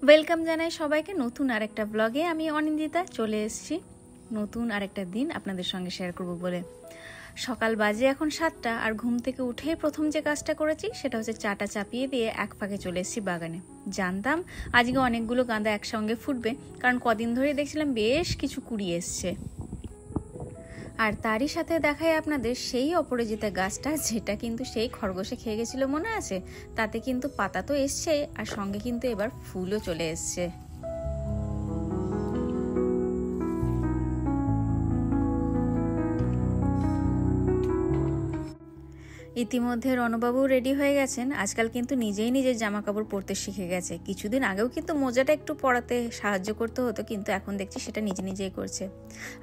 Welcome জানাই সবাইকে নতুন আরেকটা ব্লগে। আমি অনিন্দিতা চলে এসেছি নতুন আরেকটা দিন আপনাদের সঙ্গে শেয়ার করব বলে। সকাল বাজে এখন 7টা, আর ঘুম থেকে উঠেই প্রথম যে কাজটা করেছি সেটা হচ্ছে চাটা চাপিয়ে দিয়ে এক ফাঁকে চলে এসেছি বাগানে। জানতাম আজকে অনেকগুলো গাঁদা একসঙ্গে ফুটবে, কারণ কদিন ধরেই দেখছিলাম বেশ কিছু কুড়ি এসছে। আর তারই সাথে দেখায় আপনাদের সেই অপরাজিতা গাছটা, যেটা কিন্তু সেই খরগোশে খেয়ে গেছিল মনে আছে। তাতে কিন্তু পাতা তো এসছে, আর সঙ্গে কিন্তু এবার ফুলও চলে এসছে। ইতিমধ্যে রণবাবু রেডি হয়ে গেছেন। আজকাল কিন্তু নিজেই নিজের জামা কাপড় পরতে শিখে গেছে। কিছুদিন আগেও কিন্তু মোজাটা একটু পরাতে সাহায্য করতে হতো, কিন্তু এখন দেখছি সেটা নিজে নিজেই করছে।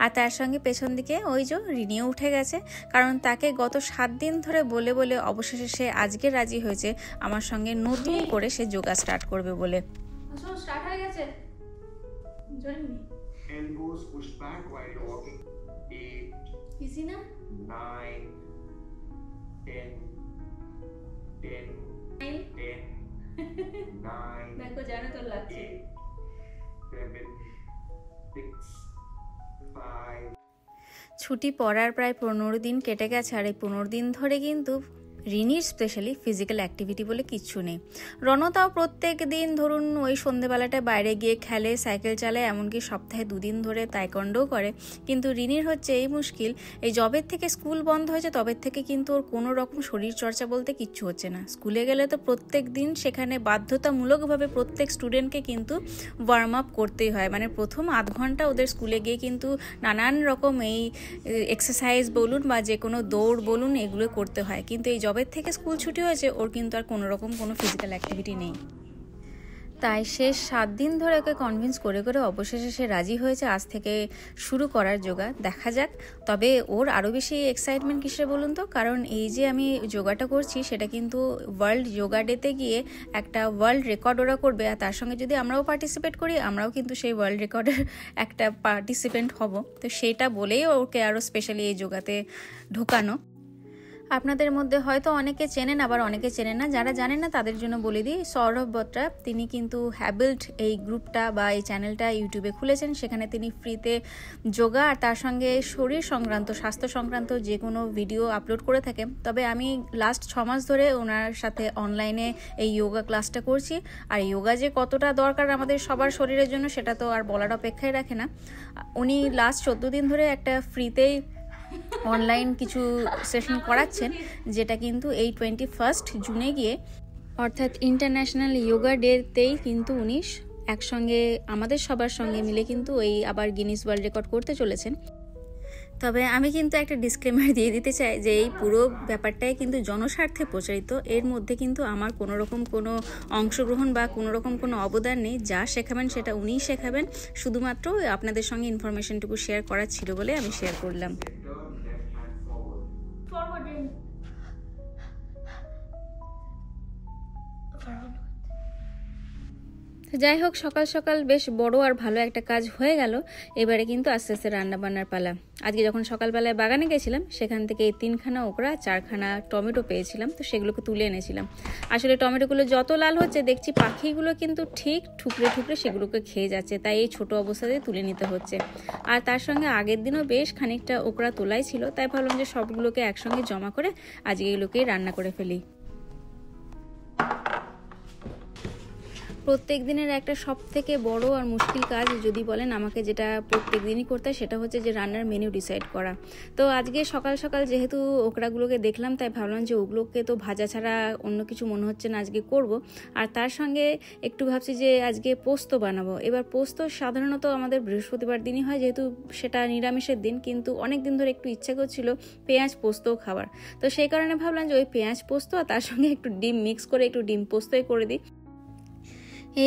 আর তার সঙ্গে পেছন দিকে ওই যে রিনিও উঠে গেছে, কারণ তাকে গত 7 দিন ধরে বলে বলে অবশেষে সে আজকে রাজি হয়েছে আমার সঙ্গে নতুন করে সে যোগা স্টার্ট করবে বলে। স্টার্ট হয়ে গেছে। Elbows pushed back while walking. 8, easy না? 9, 10, 10, 10, 9, দেখো জানো তো লাগছে। 7, 6, 5. ছুটি পড়ার প্রায় 15 দিন কেটে গেছে, আর এই 15 দিন ধরে কিন্তু রিনির স্পেশালি ফিজিক্যাল অ্যাক্টিভিটি বলে কিচ্ছু নেই। রণতাও প্রত্যেক দিন ধরুন ওই সন্ধেবেলাটায় বাইরে গিয়ে খেলে, সাইকেল চালায়, এমনকি সপ্তাহে 2 দিন ধরে তাইকন্ডোও করে। কিন্তু রিনির হচ্ছে এই মুশকিল, এই জবের থেকে স্কুল বন্ধ হয়েছে তবের থেকে কিন্তু ওর কোনো রকম শরীর চর্চা বলতে কিচ্ছু হচ্ছে না। স্কুলে গেলে তো প্রত্যেক দিন সেখানে বাধ্যতামূলকভাবে প্রত্যেক স্টুডেন্টকে কিন্তু ওয়ার্ম আপ করতেই হয়। মানে প্রথম আধ ঘন্টা ওদের স্কুলে গিয়ে কিন্তু নানান রকম এই এক্সারসাইজ বলুন বা যে কোনো দৌড় বলুন এগুলো করতে হয়। কিন্তু এই জবের থেকে স্কুল ছুটি হয়েছে, ওর কিন্তু আর কোনো রকম কোনো ফিজিক্যাল অ্যাক্টিভিটি নেই। তাই শেষ 7 দিন ধরে ওকে কনভিন্স করে করে অবশেষে সে রাজি হয়েছে আজ থেকে শুরু করার যোগা। দেখা যাক। তবে ওর আরও বেশি এক্সাইটমেন্ট কিসের বলুন তো, কারণ এই যে আমি যোগাটা করছি সেটা কিন্তু ওয়ার্ল্ড যোগা ডেতে গিয়ে একটা ওয়ার্ল্ড রেকর্ড ওরা করবে, আর তার সঙ্গে যদি আমরাও পার্টিসিপেট করি আমরাও কিন্তু সেই ওয়ার্ল্ড রেকর্ডের একটা পার্টিসিপেন্ট হব। তো সেটা বলেই ওকে আরও স্পেশালি এই যোগাতে ঢোকানো। আপনাদের মধ্যে হয়তো অনেকে চেনেন, আবার অনেকে চেনেন না। যারা জানেন না তাদের জন্য বলে দিই, সৌরভ বত্রা তিনি কিন্তু হ্যাবিল্ট এই গ্রুপটা বা এই চ্যানেলটা ইউটিউবে খুলেছেন। সেখানে তিনি ফ্রিতে যোগা আর তার সঙ্গে শরীর সংক্রান্ত, স্বাস্থ্য সংক্রান্ত যে কোনো ভিডিও আপলোড করে থাকেন। তবে আমি লাস্ট 6 মাস ধরে ওনার সাথে অনলাইনে এই যোগা ক্লাসটা করছি। আর যোগা যে কতটা দরকার আমাদের সবার শরীরের জন্য সেটা তো আর বলার অপেক্ষায় রাখে না। উনি লাস্ট 14 দিন ধরে একটা ফ্রিতেই অনলাইন কিছু সেশন করাচ্ছেন, যেটা কিন্তু এই 21 জুনে গিয়ে অর্থাৎ ইন্টারন্যাশনাল যোগা ডেতেই কিন্তু উনি একসঙ্গে আমাদের সবার সঙ্গে মিলে কিন্তু এই আবার গিনিস ওয়ার্ল্ড রেকর্ড করতে চলেছেন। তবে আমি কিন্তু একটা ডিসক্লেমার দিয়ে দিতে চাই যে এই পুরো ব্যাপারটাই কিন্তু জনস্বার্থে প্রচারিত। এর মধ্যে কিন্তু আমার কোনো রকম কোনো অংশগ্রহণ বা কোনো রকম কোনো অবদান নেই। যা শেখাবেন সেটা উনিই শেখাবেন। শুধুমাত্র আপনাদের সঙ্গে ইনফরমেশনটুকু শেয়ার করার ছিল বলে আমি শেয়ার করলাম। Turn left hand forward. যাই হোক, সকাল সকাল বেশ বড় আর ভালো একটা কাজ হয়ে গেল। এবারে কিন্তু আস্তে আস্তে রান্না বান্নার পালা। আজকে যখন সকালবেলায় বাগানে গেছিলাম সেখান থেকে 3খানা ওকরা 4খানা টমেটো পেয়েছিলাম, তো সেগুলোকে তুলে এনেছিলাম। আসলে টমেটোগুলো যত লাল হচ্ছে দেখছি পাখিগুলো কিন্তু ঠিক ঠুকরে ঠুকরে সেগুলোকে খেয়ে যাচ্ছে, তাই এই ছোট অবস্থাতেই তুলে নিতে হচ্ছে। আর তার সঙ্গে আগের দিনও বেশ খানিকটা ওকরা তোলাই ছিল, তাই ভাবলাম যে সবগুলোকে একসঙ্গে জমা করে আজকে এগুলোকেই রান্না করে ফেলি। প্রত্যেক দিনের একটা সব থেকে বড় আর মুশকিল কাজ যদি বলেন আমাকে, যেটা প্রত্যেক দিনই করতে হয় সেটা হচ্ছে যে রান্নার মেনু ডিসাইড করা। তো আজকে সকাল সকাল যেহেতু ওকরাগুলোকে দেখলাম তাই ভাবলাম যে ওগুলোকে তো ভাজা ছাড়া অন্য কিছু মনে হচ্ছে না আজকে করব। আর তার সঙ্গে একটু ভাবছি যে আজকে পোস্ত বানাবো। এবার পোস্ত সাধারণত আমাদের বৃহস্পতিবার দিনই হয়, যেহেতু সেটা নিরামিষের দিন, কিন্তু অনেক দিন ধরে একটু ইচ্ছা করছিল পেঁয়াজ পোস্তও খাবার। তো সেই কারণে ভাবলাম যে ওই পেঁয়াজ পোস্ত আর তার সঙ্গে একটু ডিম মিক্স করে একটু ডিম পোস্তই করে দিই।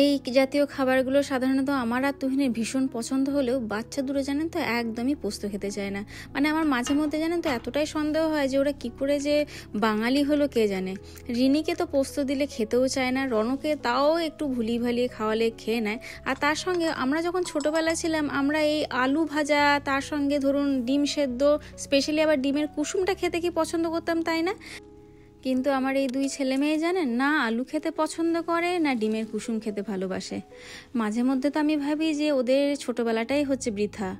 এই জাতীয় খাবারগুলো সাধারণত আমার আর তুহিনের ভীষণ পছন্দ হলেও বাচ্চা দুটো জানেন তো একদমই পোস্ত খেতে চায় না। মানে আমার মাঝে মধ্যে জানেন তো এতটাই সন্দেহ হয় যে ওরা কী করে যে বাঙালি হলো কে জানে। রিনিকে তো পোস্ত দিলে খেতেও চায় না, রণকে তাও একটু ভুলিয়ে ভালিয়ে খাওয়ালে খেয়ে নেয়। আর তার সঙ্গে আমরা যখন ছোটোবেলায় ছিলাম আমরা এই আলু ভাজা, তার সঙ্গে ধরুন ডিম সেদ্ধ, স্পেশালি আবার ডিমের কুসুমটা খেতে কি পছন্দ করতাম তাই না। কিন্তু আমার এই দুই ছেলে মেয়ে জানেন না আলু খেতে পছন্দ করে না ডিমের কুসুম খেতে ভালোবাসে। মাঝে মধ্যে তো আমি ভাবি যে ওদের ছোটবেলাটাই হচ্ছে বৃথা।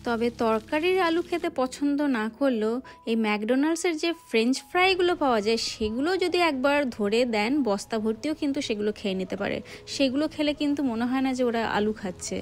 তবে তরকারির আলু খেতে পছন্দ না করলেও এই ম্যাকডোনাল্ডসের যে ফ্রেঞ্চ ফ্রাইগুলো পাওয়া যায় সেগুলো যদি একবার ধরে দেন বস্তা ভর্তিও কিন্তু সেগুলো খেয়ে নিতে পারে। সেগুলো খেলে কিন্তু মনে হয় না যে ওরা আলু খাচ্ছে।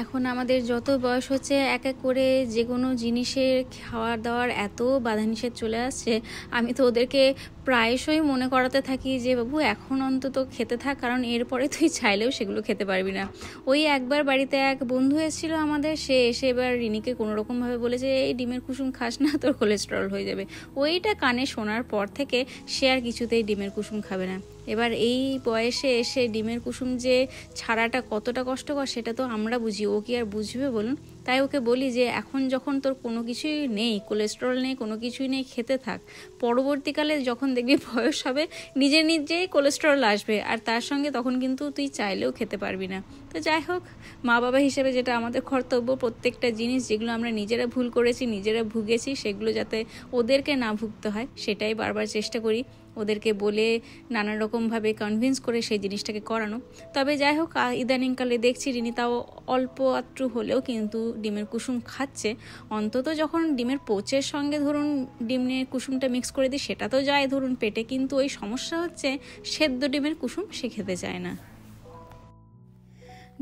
এখন আমাদের যত বয়স হচ্ছে এক এক করে যে কোনো জিনিসের খাওয়ার দাওয়ার এত বাধানিষেধ চলে আসছে, আমি তো ওদেরকে প্রায়শই মনে করাতে থাকি যে বাবু এখন অন্তত খেতে থাক, কারণ এরপরে তুই চাইলেও সেগুলো খেতে পারবি না। ওই একবার বাড়িতে এক বন্ধু এসেছিলো আমাদের, সে এসে এবার রিনিকে কোনোরকমভাবে বলেছে এই ডিমের কুসুম খাস না, তোর কোলেস্টেরল হয়ে যাবে। ওইটা কানে শোনার পর থেকে সে আর কিছুতেই ডিমের কুসুম খাবে না। এবার এই বয়সে এসে ডিমের কুসুম যে ছাড়াটা কতটা কষ্টকর সেটা তো আমরা বুঝি, ও কি আর বুঝবে বলুন। তাই ওকে বলি যে এখন যখন তোর কোনো কিছুই নেই, কোলেস্টেরল নেই, কোনো কিছুই নেই, খেতে থাক। পরবর্তীকালে যখন দেখবি বয়স হবে নিজে নিজেই কোলেস্টেরল আসবে, আর তার সঙ্গে তখন কিন্তু তুই চাইলেও খেতে পারবি না। তো যাই হোক, মা বাবা হিসেবে যেটা আমাদের কর্তব্য, প্রত্যেকটা জিনিস যেগুলো আমরা নিজেরা ভুল করেছি, নিজেরা ভুগেছি, সেগুলো যাতে ওদেরকে না ভুগতে হয় সেটাই বারবার চেষ্টা করি, ওদেরকে বলে নানা রকমভাবে কনভিন্স করে সেই জিনিসটাকে করানো। তবে যাই হোক, ইদানিংকালে দেখছি রিনি তাও অল্প আত্রু হলেও কিন্তু ডিমের কুসুম খাচ্ছে। অন্তত যখন ডিমের পোচের সঙ্গে ধরুন ডিমের কুসুমটা মিক্স করে দিই সেটা তো যায় ধরুন পেটে, কিন্তু ওই সমস্যা হচ্ছে সেদ্ধ ডিমের কুসুম সে খেতে চায় না।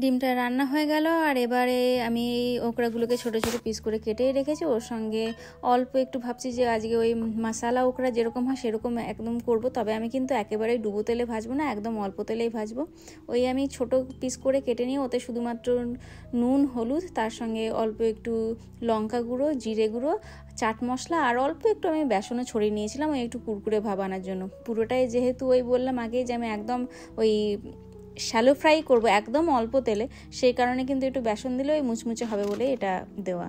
ডিমটা রান্না হয়ে গেল, আর এবারে আমি এই ওকড়াগুলোকে ছোট ছোট পিস করে কেটেই রেখেছি। ওর সঙ্গে অল্প একটু ভাবছি যে আজকে ওই মশালা ওকড়া যেরকম হয় সেরকম একদম করব। তবে আমি কিন্তু একেবারেই ডুবো তেলে ভাজবো না, একদম অল্প তেলেই ভাজবো। ওই আমি ছোট পিস করে কেটে নিয়ে ওতে শুধুমাত্র নুন, হলুদ, তার সঙ্গে অল্প একটু লঙ্কা গুঁড়ো, জিরে গুঁড়ো, চাট মশলা আর অল্প একটু আমি বেসনও ছড়িয়ে নিয়েছিলাম ওই একটু কুরকুরে ভাব আনার জন্য। পুরোটাই যেহেতু ওই বললাম আগে যে আমি একদম ওই শ্যালো ফ্রাই করব একদম অল্প তেলে, সেই কারণে কিন্তু একটু বেসন দিলে ওই মুচমুচে হবে বলে এটা দেওয়া।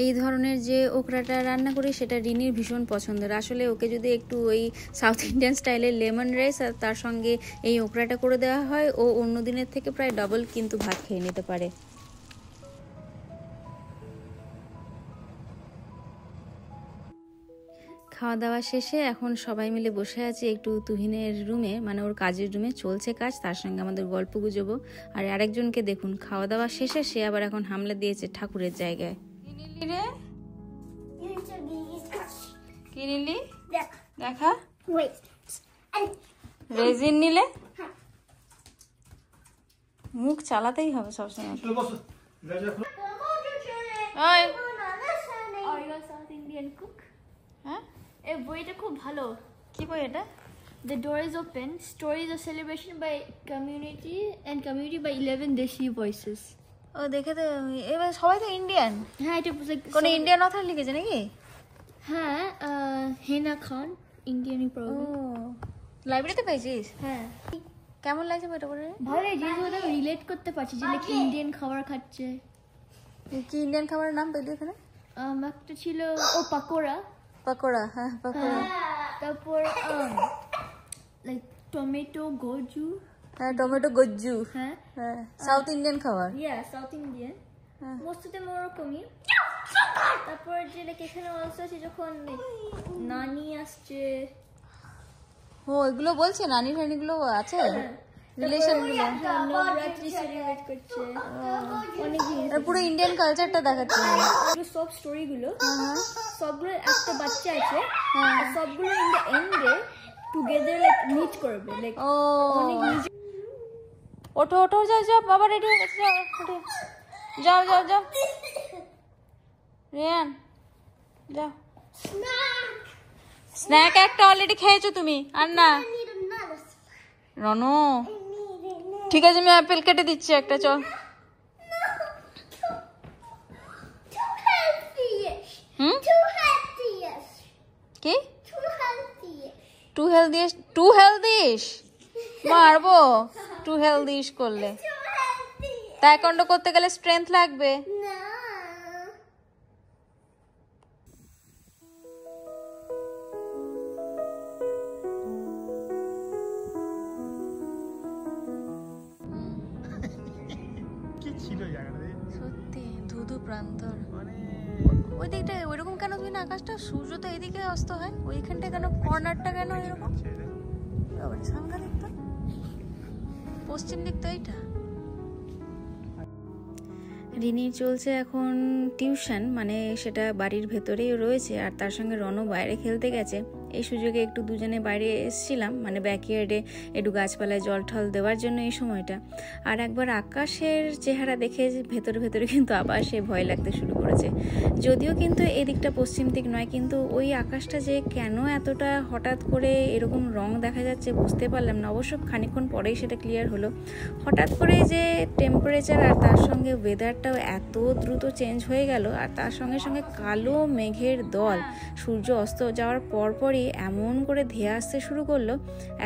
এই ধরনের যে ওকড়াটা রান্না করি সেটা রিনির ভীষণ পছন্দের। আসলে ওকে যদি একটু ওই সাউথ ইন্ডিয়ান স্টাইলের লেমন রাইস আর তার সঙ্গে এই ওকড়াটা করে দেওয়া হয়, ও অন্য দিনের থেকে প্রায় ডাবল কিন্তু ভাত খেয়ে নিতে পারে। খাওয়া দাওয়া শেষে এখন সবাই মিলে বসে আছি একটু তুহিনের রুমে, মানে ওর কাজের রুমে চলছে কাজ, তার সঙ্গে আমাদের গল্প গুজবো। আর আরেকজনকে দেখুন খাওয়া দাওয়া শেষে সে আবার এখন হামলা দিয়েছে ঠাকুরের জায়গায়। কি নিলি দেখা, রেজিন নিলে মুখ চালাতেই হবে সবসময়। হ্যাঁ, এই বইটা খুব ভালো। কি বই এটা? The Door is Open, Stories of Celebration by Community and Community by 11 Deshi Voices. ও দেখে তো, এবার সবাই তো ইন্ডিয়ান। হ্যাঁ, এটা কোন ইন্ডিয়ান অথর লিখেছে নাকি? হ্যাঁ, হেনা খান, ইন্ডিয়ানই ও, প্রবলেম। লাইব্রেরিতে পেয়েছিস? হ্যাঁ, কেমন লাগছে বইটা পড়ে? ভালো জিনিসগুলো রিলেট করতে পারছি, যে নাকি ইন্ডিয়ান খাবার খাচ্ছে। কি ইন্ডিয়ান খাবারের নাম পেলি এখানে? একটা ছিল পাকোড়া। পকোড়া, হ্যাঁ পকোড়া। তারপর লাইক টমেটো গোজু। হ্যাঁ, টমেটো গজ্জু। হ্যাঁ, হ্যাঁ, সাউথ ইন্ডিয়ান খাবার। South Indian, most of them ওরকমই। তারপর যে লাইক এখানে অলসো আছে যখন নানি আসছে। ও, এগুলো বলছে নানি টানিগুলো আছে, রিলেশন গুলো নবরাত্রি সেলিব্রেট করছে, অনেক জিনিস। পুরো ইন্ডিয়ান কালচারটা দেখাচ্ছে। সব স্টোরি গুলো সবগুলো একটা বাচ্চা আছে, আর সবগুলো ইন দ্য এন্ডে টুগেদার লাইক মিট করবে, লাইক ও অনেক ওঠো ওঠো, যাও যাও, বাবা রেডি হয়ে গেছে, যাও যাও যাও, রিয়ান যাও। স্ন্যাক একটা অলরেডি খেয়েছো তুমি, আর না রনু। ঠিক আছে, আমি অ্যাপেল কেটে দিচ্ছি একটা, চল। কি টু হেলদিশ মারবো? টু হেলদিশ করলে তাইকন্ডো করতে গেলে স্ট্রেংথ লাগবে। কি ছিল জায়গাটা সত্যি ধুধু প্রান্তর। মানে ওই দিকটা ওইরকম কেন তুই না আকাশটা, সূর্য তো এদিকে অস্ত হয়, ওইখানটা কেন, কর্নারটা কেন এরকম? আবার সাংঘাতিক তো, পশ্চিম দিক তো এইটা। রিনির চলছে এখন টিউশন, মানে সেটা বাড়ির ভেতরেই রয়েছে, আর তার সঙ্গে রনও বাইরে খেলতে গেছে। এই সুযোগে একটু দুজনে বাইরে এসেছিলাম, মানে ব্যাকইয়ার্ডে একটু গাছপালায় জল ঠল দেওয়ার জন্য এই সময়টা। আর একবার আকাশের চেহারা দেখে ভেতরে ভেতরে কিন্তু আবার সে ভয় লাগতে শুরু করেছে। যদিও কিন্তু এদিকটা পশ্চিম দিক নয়, কিন্তু ওই আকাশটা যে কেন এতটা হঠাৎ করে এরকম রং দেখা যাচ্ছে বুঝতে পারলাম না। অবশ্য খানিকক্ষণ পরেই সেটা ক্লিয়ার হলো। হঠাৎ করে যে টেম্পারেচার আর তার সঙ্গে ওয়েদারটাও এত দ্রুত চেঞ্জ হয়ে গেল, আর তার সঙ্গে সঙ্গে কালো মেঘের দল সূর্য অস্ত যাওয়ার পরপরই এমন করে ধেয়ে আসতে শুরু করলো,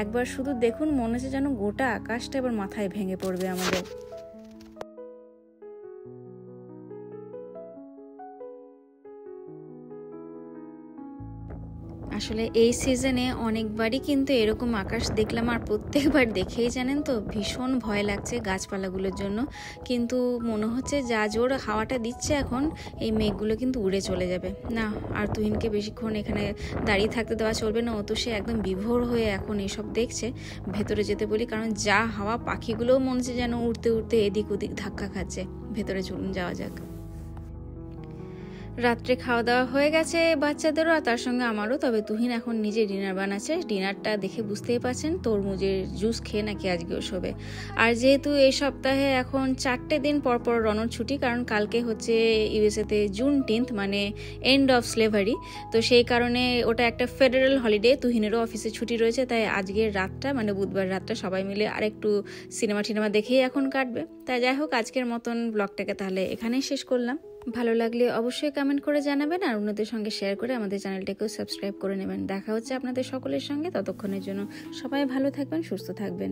একবার শুধু দেখুন মনে হচ্ছে যেন গোটা আকাশটা এবার মাথায় ভেঙে পড়বে আমাদের। আসলে এই সিজনে অনেকবারই কিন্তু এরকম আকাশ দেখলাম, আর প্রত্যেকবার দেখেই জানেন তো ভীষণ ভয় লাগছে গাছপালাগুলোর জন্য। কিন্তু মনে হচ্ছে যা জোর হাওয়াটা দিচ্ছে এখন, এই মেঘগুলো কিন্তু উড়ে চলে যাবে। না, আর তুহিনকে বেশিক্ষণ এখানে দাঁড়িয়ে থাকতে দেওয়া চলবে না, ও তো সে একদম বিভোর হয়ে এখন এইসব দেখছে। ভেতরে যেতে বলি, কারণ যা হাওয়া, পাখিগুলোও মনে হচ্ছে যেন উড়তে উড়তে এদিক ওদিক ধাক্কা খাচ্ছে। ভেতরে চলুন, যাওয়া যাক। রাত্রে খাওয়া দাওয়া হয়ে গেছে বাচ্চাদেরও, আর তার সঙ্গে আমারও। তবে তুহিন এখন নিজে ডিনার বানাচ্ছে। ডিনারটা দেখে বুঝতেই পারছেন, তরমুজের জুস খেয়ে নাকি আজকেও শোবে। আর যেহেতু এই সপ্তাহে এখন 4টে দিন পর পর রনর ছুটি, কারণ কালকে হচ্ছে ইউএসএতে জুন 10, মানে এন্ড অফ স্লেভারি, তো সেই কারণে ওটা একটা ফেডারেল হলিডে। তুহিনেরও অফিসে ছুটি রয়েছে, তাই আজকের রাতটা, মানে বুধবার রাতটা সবাই মিলে আরেকটু সিনেমা টিনেমা দেখেই এখন কাটবে। তাই যাই হোক, আজকের মতন ব্লগটাকে তাহলে এখানেই শেষ করলাম। ভালো লাগলে অবশ্যই কমেন্ট করে জানাবেন, আর অন্যদের সঙ্গে শেয়ার করে আমাদের চ্যানেলটাকেও সাবস্ক্রাইব করে নেবেন। দেখা হচ্ছে আপনাদের সকলের সঙ্গে, ততক্ষণের জন্য সবাই ভালো থাকবেন, সুস্থ থাকবেন।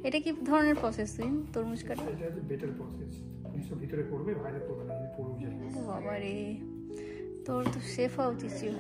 এটা কি ধরনের প্রসেস তরমুজ কাটা? এটা হচ্ছে বেটার প্রসেস, জিনিসটা ভিতরে পড়বে, বাইরে পড়বে না, এই পড়বে। বাবা রে, তোর তো সেফ হওয়া উচিত ছিল।